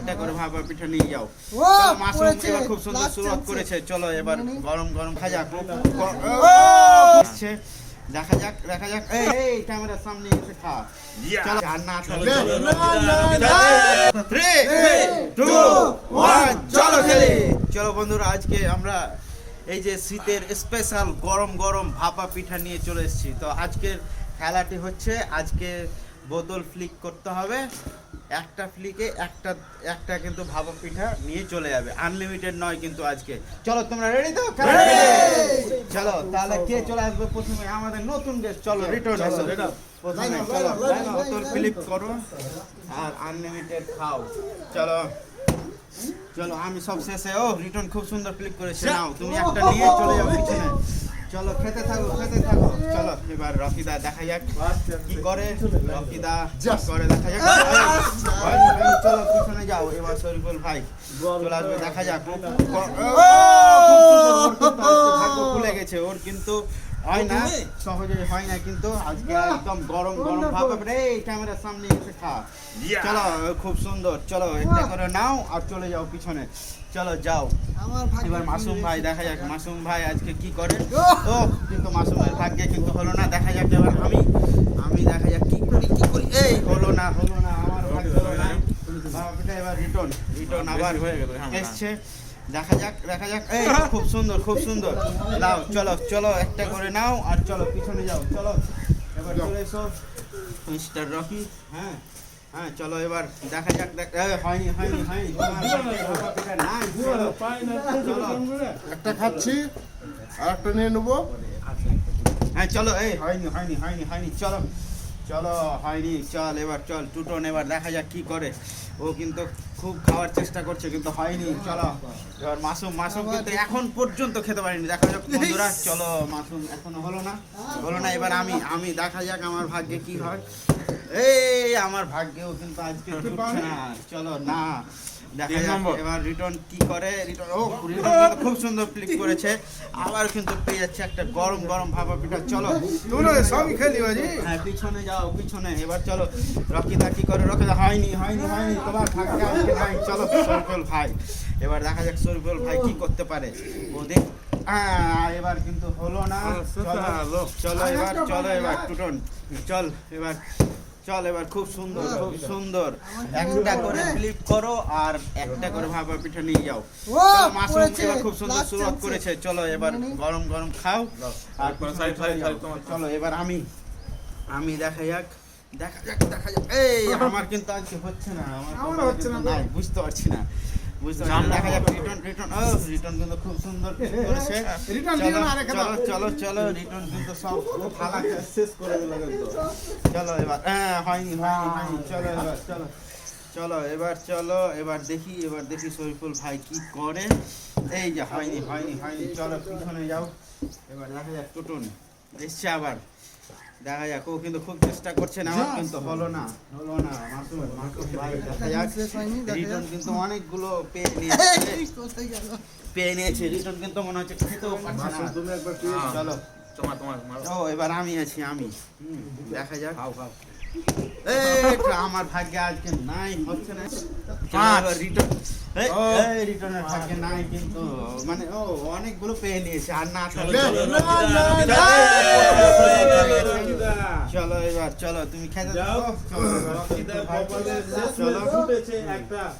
একটা করে ভাপা পিঠা নিয়ে যাও। চলো মাসুম এবার খুব সুন্দর শুরুয়াত করেছে, চলো এবার গরম গরম খাজা দেখা যাক দেখা যাক। এই ক্যামেরার সামনে এসে খা। চলো আর না চলো 3 2 1 চলো খেলি। চলো বন্ধুরা, আজকে আমরা এই যে শীতের স্পেশাল গরম গরম ভাপা পিঠা নিয়ে চলে এসেছি। তো আজকের খেলাটি হচ্ছে, আজকে বোতল ফ্লিক করতে হবে, একটা ফ্লিকে একটা একটা কিন্তু ভাপা পিঠা নিয়ে চলে যাবে, আনলিমিটেড নয় কিন্তু আজকে। চলো তোমরা রেডি তো? চলো তাহলে কে চলে আসবে প্রথমে? আমাদের নতুন গেস্ট। চলো রিটার্ন আসো প্রথমে। চলো বোতল ফ্লিপ করো আর আনলিমিটেড খাও। চলো চলো আমি সব শেষে। ও রিটার্ন খুব সুন্দর ফ্লিপ করেছে, নাও তুমি একটা নিয়ে চলে যাও পিছনে। চলো খেতে থাকো খেতে থাকো। চলো এবার রকিদা দেখা যাক কি করে। রকিদা করে দেখা যাক। চলো পিছনে যাও। এবার শরীফুল ভাই চলে আসবে, দেখা যাক। ভাগ্য খুলে গেছে ওর, কিন্তু হয় না সহজে, হয় না কিন্তু আজকে একদম গরম গরম ভাবে এই ক্যামেরার সামনে এসে খা। চলো খুব সুন্দর। চলো একটা করে নাও আর চলে যাও পিছনে। চলো যাও। এবার মাসুম ভাই দেখা যাক মাসুম ভাই আজকে কি করে। ও কিন্তু মাসুমের ভাগ্যে কিন্তু হলো না, দেখা যাক। এবার আমি দেখা যাক কি করি। এই হলো না আমার ভাগ্য হলো না। এবার রিটার্ন আবার হয়ে গেল, এসছে। দেখা যাক। এই খুব সুন্দর নাও। চলো একটা করে নাও আর চলো পিছনে যাও। চলো এবার চলে এসো মিস্টার রকি। হ্যাঁ চলো এবার দেখা যাক। হয়নি একটা খাচ্ছি আর একটা নিয়ে নেবো। হ্যাঁ চলো। এই হয়নি। চলো হয়নি। চল এবার চল টুটন, এবার দেখা যাক কি করে। ও কিন্তু খুব খাওয়ার চেষ্টা করছে কিন্তু হয়নি। চলো এবার মাসুম কিন্তু এখন পর্যন্ত খেতে পারিনি, দেখা যাক বন্ধুরা। চলো মাসুম এখনো হলো না। এবার আমি দেখা যাক আমার ভাগ্যে কি হয়। এই আমার ভাগ্যেও কিন্তু আজকে জুটছে না। চলো না দেখা যাক এবার রিটার্ন কি করে। রিটার্ন খুব সুন্দর ক্লিক করেছে, আবার কিন্তু পেয়ে যাচ্ছে একটা গরম গরম ভাপা পিঠা। চলো তোমরা সবই খেলি বাজি। হ্যাঁ পিছনে যাও পিছনে। এবার চলো রকিদা কি করে। রকিদা হয়নি তোমার ভাগ্যে আজকে নাই। চলো শরীফুল ভাই, এবার দেখা যাক শরীফুল ভাই কি করতে পারে। ও দেখ এবার কিন্তু হলো না। চলো এবার টুটন চল এবার খুব সুন্দর একটা করে ফ্লিপ করো আর একটা করে ভাপা পিঠা নিয়ে যাও। মাসুম এবার খুব সুন্দর শুরুয়াত করেছে, চলো এবার গরম গরম খাও আর চলো এবার আমি দেখা যাক। এই আমার কিন্তু আজকে হচ্ছে না, আমার হচ্ছে না, বুঝতে পারছি না। দেখা যাক রিটার্ন কিন্তু খুব সুন্দর করেছে। চলো রিটার্ন কিন্তু সব থালা শেষ করে দিল কিন্তু। চলো এবার হয়নি। চলো এবার দেখি শরীফুল ভাই কি করে। এই যে হয়নি। চলো পিছনে যাও। এবার দেখা যাক টুটুন এসছে আবার, দেখা যাক। ও কিন্তু খুব চেষ্টা করছে না, আমার কিন্তু হলো না। মাসুম ভাই দেখা যাক। রিটার্ন কিন্তু অনেকগুলো পেয়ে নিয়েছে। রিটার্ন কিন্তু মনে হচ্ছে খেতেও পারছে না। চলো তোমার এবার আমি আছি। দেখা যাক। আমার ভাগ্যে আজকে নাই, হচ্ছে না। রিটার্নের ভাগ্যে নাই কিন্তু, মানে ও অনেকগুলো পেয়ে নিয়েছে আর না। চলো এবার চলো তুমি খেতে যাও।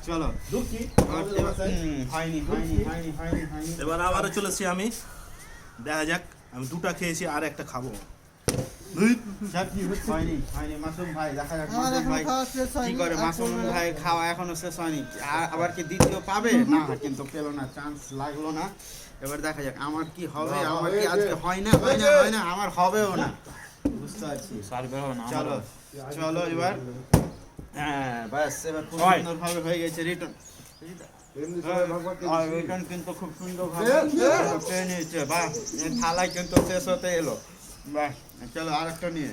চলো হয়নি। এবার আবারও চলেছি আমি, দেখা যাক। আমি দুটা খেয়েছি আর একটা খাবো। হয়নি মাসুম ভাই, দেখা যাক মাসুম ভাই কি করে। মাসুম ভাই খাওয়া এখনো শেষ হয়নি, আবার কি দ্বিতীয় পাবে? না কিন্তু পেলো না, চান্স লাগলো না। এবার দেখা যাক আমার কি হবে। আমার কি আজকে হয় না, আমার হবেও না, বুঝতে পারছি। চলো এবার বাস এবার খুব সুন্দর ভাবে হয়ে গেছে রিটার্ন কিন্তু খুব সুন্দর ভাবে পেয়ে নিয়েছে। বাহ, থালায় কিন্তু শেষ হতে এলো। বাহ, চলো আর একটা নিয়ে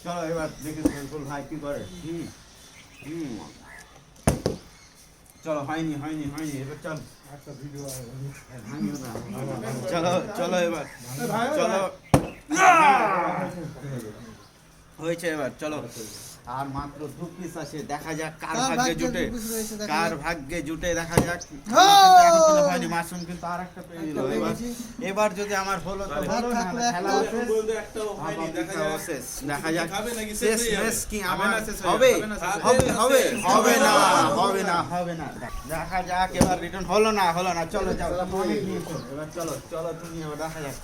চলো এবার দেখি শরীফুল ভাই কি করে। চলো হয়নি। এবার চল চলো এবার চলো হয়েছে। এবার চলো আর মাত্র 2 পিস আছে, দেখা যাক কার কার ভাগ্যে ভাগ্যে জুটে, 2 piece রয়েছে, দেখা কার যাক। ভাগ্যে জুটে দেখা যাক। ও! এখন কোনো হয়নি, মাশরুম কিন্তু আরেকটা পেয়ে দিল। একটা পেয়ে এবার গেছি। এবার যদি আমার হলো তো ভাগ হলো, না থাকলে খেলা একটা। শেষ। একটাও হয়নি, ভাপা দেখা পিঠাও যাক। শেষ। দেখা যাক খাবে নাকি শেষ শেষ হয়ে যাবে? মেশ কি হবে আমার না শেষ হয়ে হবে যাবে, হবে না শেষ হবে হয়ে যাবে। হবে শেষ হবে না হবে হবে না হবে না। দেখা যাক এবার রিটার্ন হলো না চলো যাও, তুমি অনেক নিয়েছো, এবার চলো চলো তুমি এবার দেখা যাক।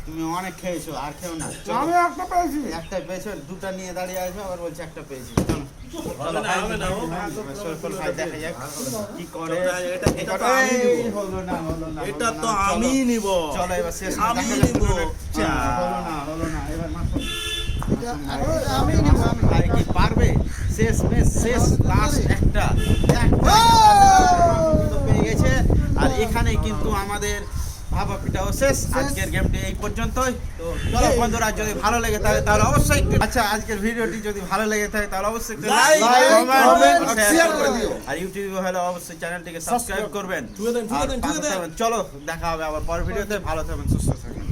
তুমি অনেক খেয়েছো, আর খেও না। চলো। আমি একটা পেয়েছি। একটা পেয়েছো, দুটা নিয়ে দাঁড়িয়ে আছো, আবার বলছে একটা পেয়েছি। চলো হবে না, হবে না, হবে না। সরফল ভাই দেখা যাক কি করে। এটা তো আমি এই, নিবো। হলো না হলো না এটা হলো তো না, চলো। আমি নিব। চলো এবার শেষ আমি দেখা যাক নিব। কোনটা- হলো না এবার মাত্র এটা আমি নিব, আমি। ভাই কি পারবে? শেষ মেশ শেষ লাস্ট একটা কিন্তু পেয়ে গেছে। আর এখানে কিন্তু আমাদের ভাপা পিঠাও শেষ। আজকের গেমটি এই পর্যন্তই। তো চলো বন্ধুরা, যদি ভালো লেগে থাকে তাহলে অবশ্যই আচ্ছা আজকের ভিডিওটি যদি ভালো লেগে থাকে তাহলে অবশ্যই একটু Like, comment, আর share share করে করে দিও। দিও। আর ইউটিউবে হলে অবশ্যই চ্যানেলটিকে সাবস্ক্রাইব করবেন। ঠুকে দেন, ঠুকে আর দেন, পাশে ঠুকে দেন। থাকবেন। চলো দেখা হবে আবার পরের ভিডিওতে। ভালো থাকবেন, সুস্থ থাকবেন।